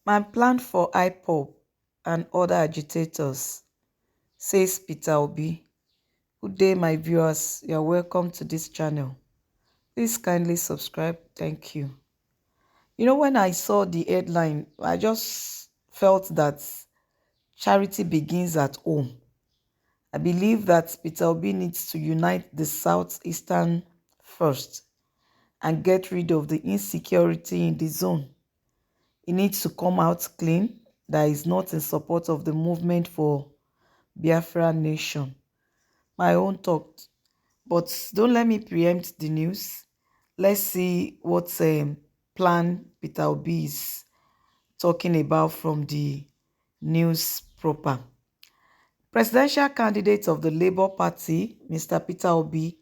My plan for Ipob and other agitators, says Peter Obi. Good day, my viewers. You're welcome to this channel. Please kindly subscribe. Thank you. When I saw the headline, I just felt that charity begins at home. I believe that Peter Obi needs to unite the Southeastern first and get rid of the insecurity in the zone. He needs to come out clean that is not in support of the movement for Biafra nation. My own thought. But don't let me preempt the news. Let's see what plan Peter Obi is talking about from the news proper. Presidential candidate of the Labour Party, Mr. Peter Obi,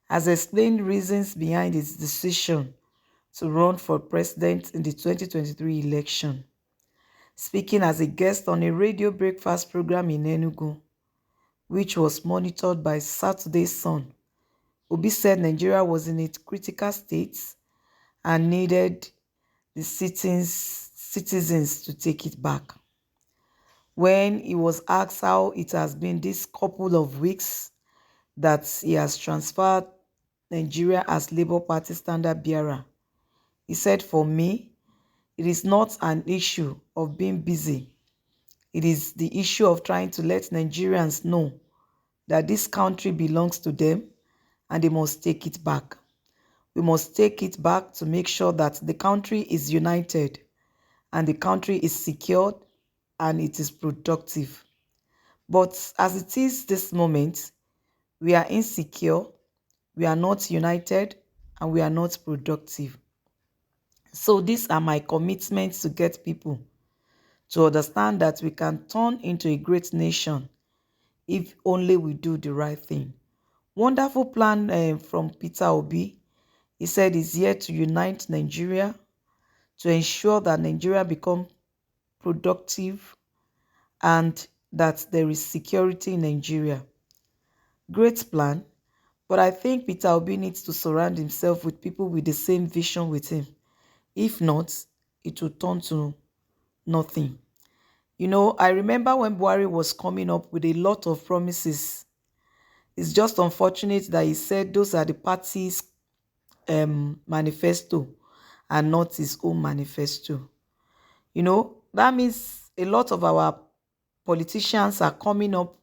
has explained reasons behind his decision to run for president in the 2023 election. Speaking as a guest on a radio breakfast program in Enugu, which was monitored by Saturday Sun, Obi said Nigeria was in a critical state and needed the citizens to take it back. When he was asked how it has been this couple of weeks that he has transferred Nigeria as Labour Party standard bearer, he said, "For me, it is not an issue of being busy. It is the issue of trying to let Nigerians know that this country belongs to them and they must take it back. We must take it back to make sure that the country is united and the country is secured and it is productive. But as it is this moment, we are insecure, we are not united, and we are not productive. So these are my commitments to get people to understand that we can turn into a great nation if only we do the right thing." Wonderful plan from Peter Obi. He said he's here to unite Nigeria, to ensure that Nigeria become productive and that there is security in Nigeria. Great plan, but I think Peter Obi needs to surround himself with people with the same vision with him. If not, it will turn to nothing. I remember when Buhari was coming up with a lot of promises. It's just unfortunate that he said those are the party's manifesto and not his own manifesto. That means a lot of our politicians are coming up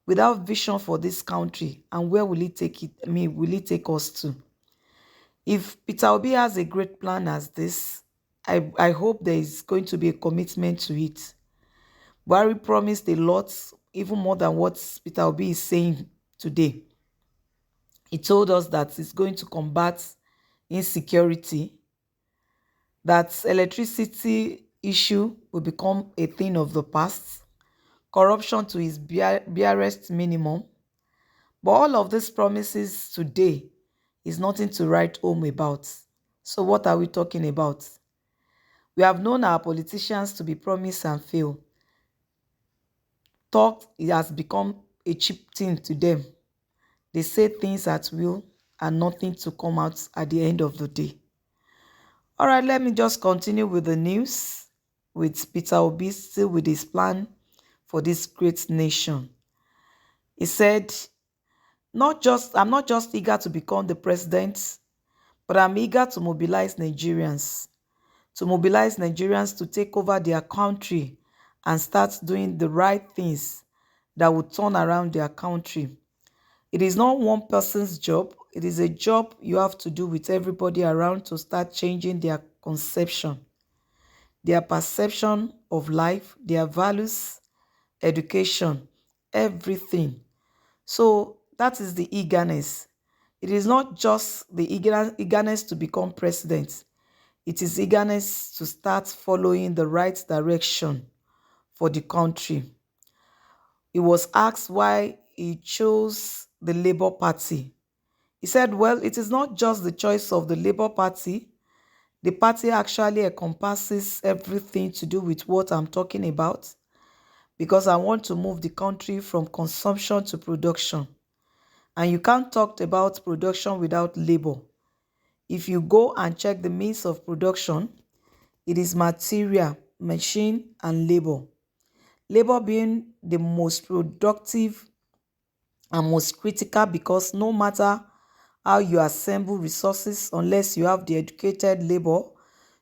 without vision for this country. And where will it take it? Will it take us to? If Peter Obi has a great plan as this, I hope there is going to be a commitment to it. Buhari promised a lot, even more than what Peter Obi is saying today. He told us that he's going to combat insecurity, that electricity issue will become a thing of the past, corruption to its barest minimum. But all of these promises today is nothing to write home about. So what are we talking about? We have known our politicians to be promise and fail. Talk, it has become a cheap thing to them. They say things at will and nothing to come out at the end of the day. All right, let me just continue with the news with Peter Obi still with his plan for this great nation. He said, I'm not just eager to become the president, but I'm eager to mobilize Nigerians to take over their country and start doing the right things that will turn around their country. It is not one person's job. It is a job you have to do with everybody around to start changing their conception, their perception of life, their values, education, everything. So that is the eagerness. It is not just the eagerness to become president. It is eagerness to start following the right direction for the country. He was asked why he chose the Labour Party. He said, well, it is not just the choice of the Labour Party. The party actually encompasses everything to do with what I'm talking about, because I want to move the country from consumption to production. And you can't talk about production without labor. If you go and check the means of production, it is material machine and labor. Labor being the most productive and most critical, because no matter how you assemble resources, unless you have the educated labor,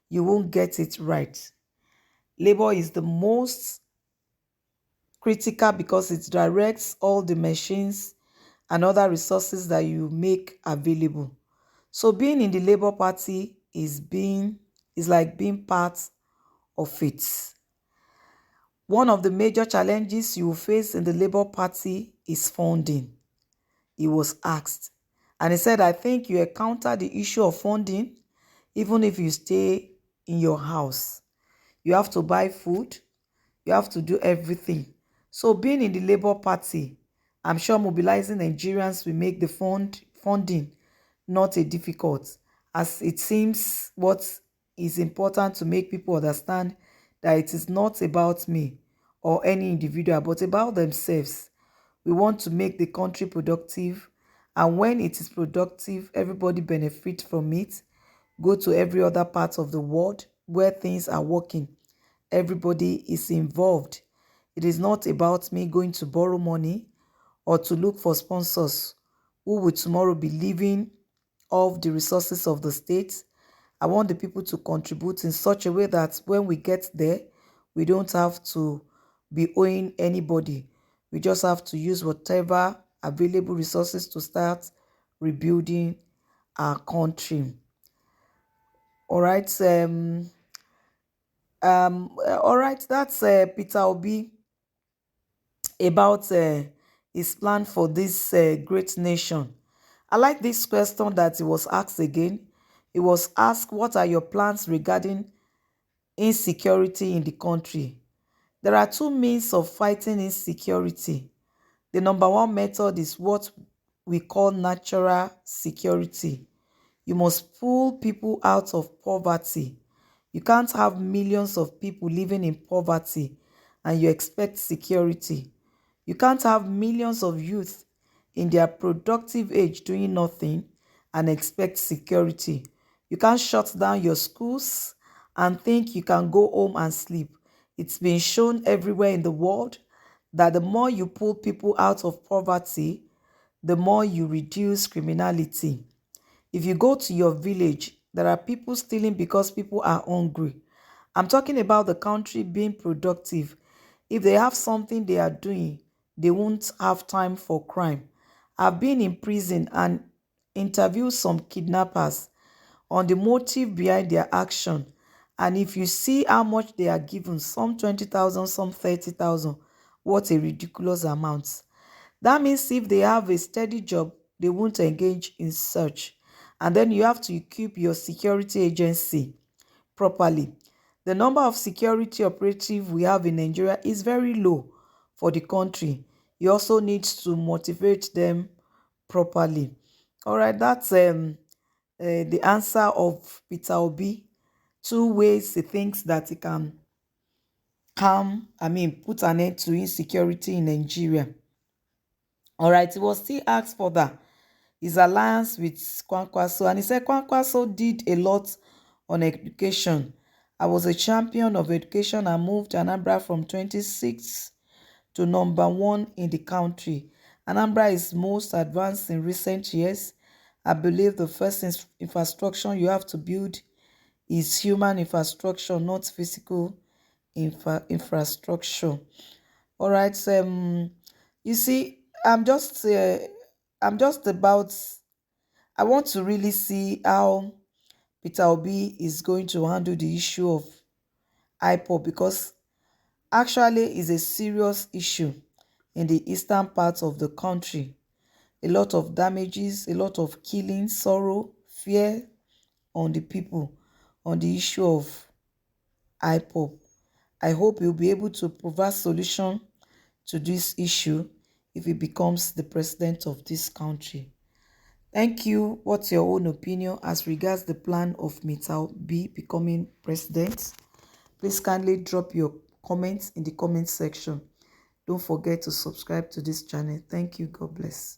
you won't get it right. Labor is the most critical because it directs all the machines and other resources that you make available. So being in the Labour Party is like being part of it. One of the major challenges you will face in the Labour Party is funding. He was asked. And he said, I think you encounter the issue of funding even if you stay in your house. You have to buy food, you have to do everything. So being in the Labour Party, I'm sure mobilizing Nigerians will make the funding not a difficult, as it seems what is important to make people understand that it is not about me or any individual, but about themselves. We want to make the country productive, and when it is productive, everybody benefit from it. Go to every other part of the world where things are working. Everybody is involved. It is not about me going to borrow money or to look for sponsors who will tomorrow be living off the resources of the state. I want the people to contribute in such a way that when we get there, we don't have to be owing anybody. We just have to use whatever available resources to start rebuilding our country. All right. All right. That's Peter Obi about his plan for this great nation. I like this question that he was asked again. He was asked, what are your plans regarding insecurity in the country? There are two means of fighting insecurity. The number one method is what we call natural security. You must pull people out of poverty. You can't have millions of people living in poverty and you expect security. You can't have millions of youth in their productive age doing nothing and expect security. You can't shut down your schools and think you can go home and sleep. It's been shown everywhere in the world that the more you pull people out of poverty, the more you reduce criminality. If you go to your village, there are people stealing because people are hungry. I'm talking about the country being productive. If they have something they are doing, they won't have time for crime. I've been in prison and interviewed some kidnappers on the motive behind their action. And if you see how much they are given, some 20,000, some 30,000, what a ridiculous amount. That means if they have a steady job, they won't engage in search. And then you have to equip your security agency properly. The number of security operatives we have in Nigeria is very low for the country. You also need to motivate them properly. All right, that's the answer of Peter Obi. Two ways he thinks that he can put an end to insecurity in Nigeria. All right, he was still asked for that his alliance with Kwankwaso, and he said Kwankwaso did a lot on education. I was a champion of education and moved Anambra from 26 to number 1 in the country. Anambra is most advanced in recent years. I believe the first infrastructure you have to build is human infrastructure, not physical infrastructure. All right. You see, I'm just about. I want to really see how Peter Obi is going to handle the issue of Ipob, because actually it's a serious issue in the eastern part of the country. A lot of damages, a lot of killing, sorrow, fear on the people on the issue of Ipob. I hope he'll be able to provide solution to this issue if he becomes the president of this country. Thank you. What's your own opinion as regards the plan of Mr. B becoming president? Please kindly drop your comments in the comment section. Don't forget to subscribe to this channel. Thank you. God bless.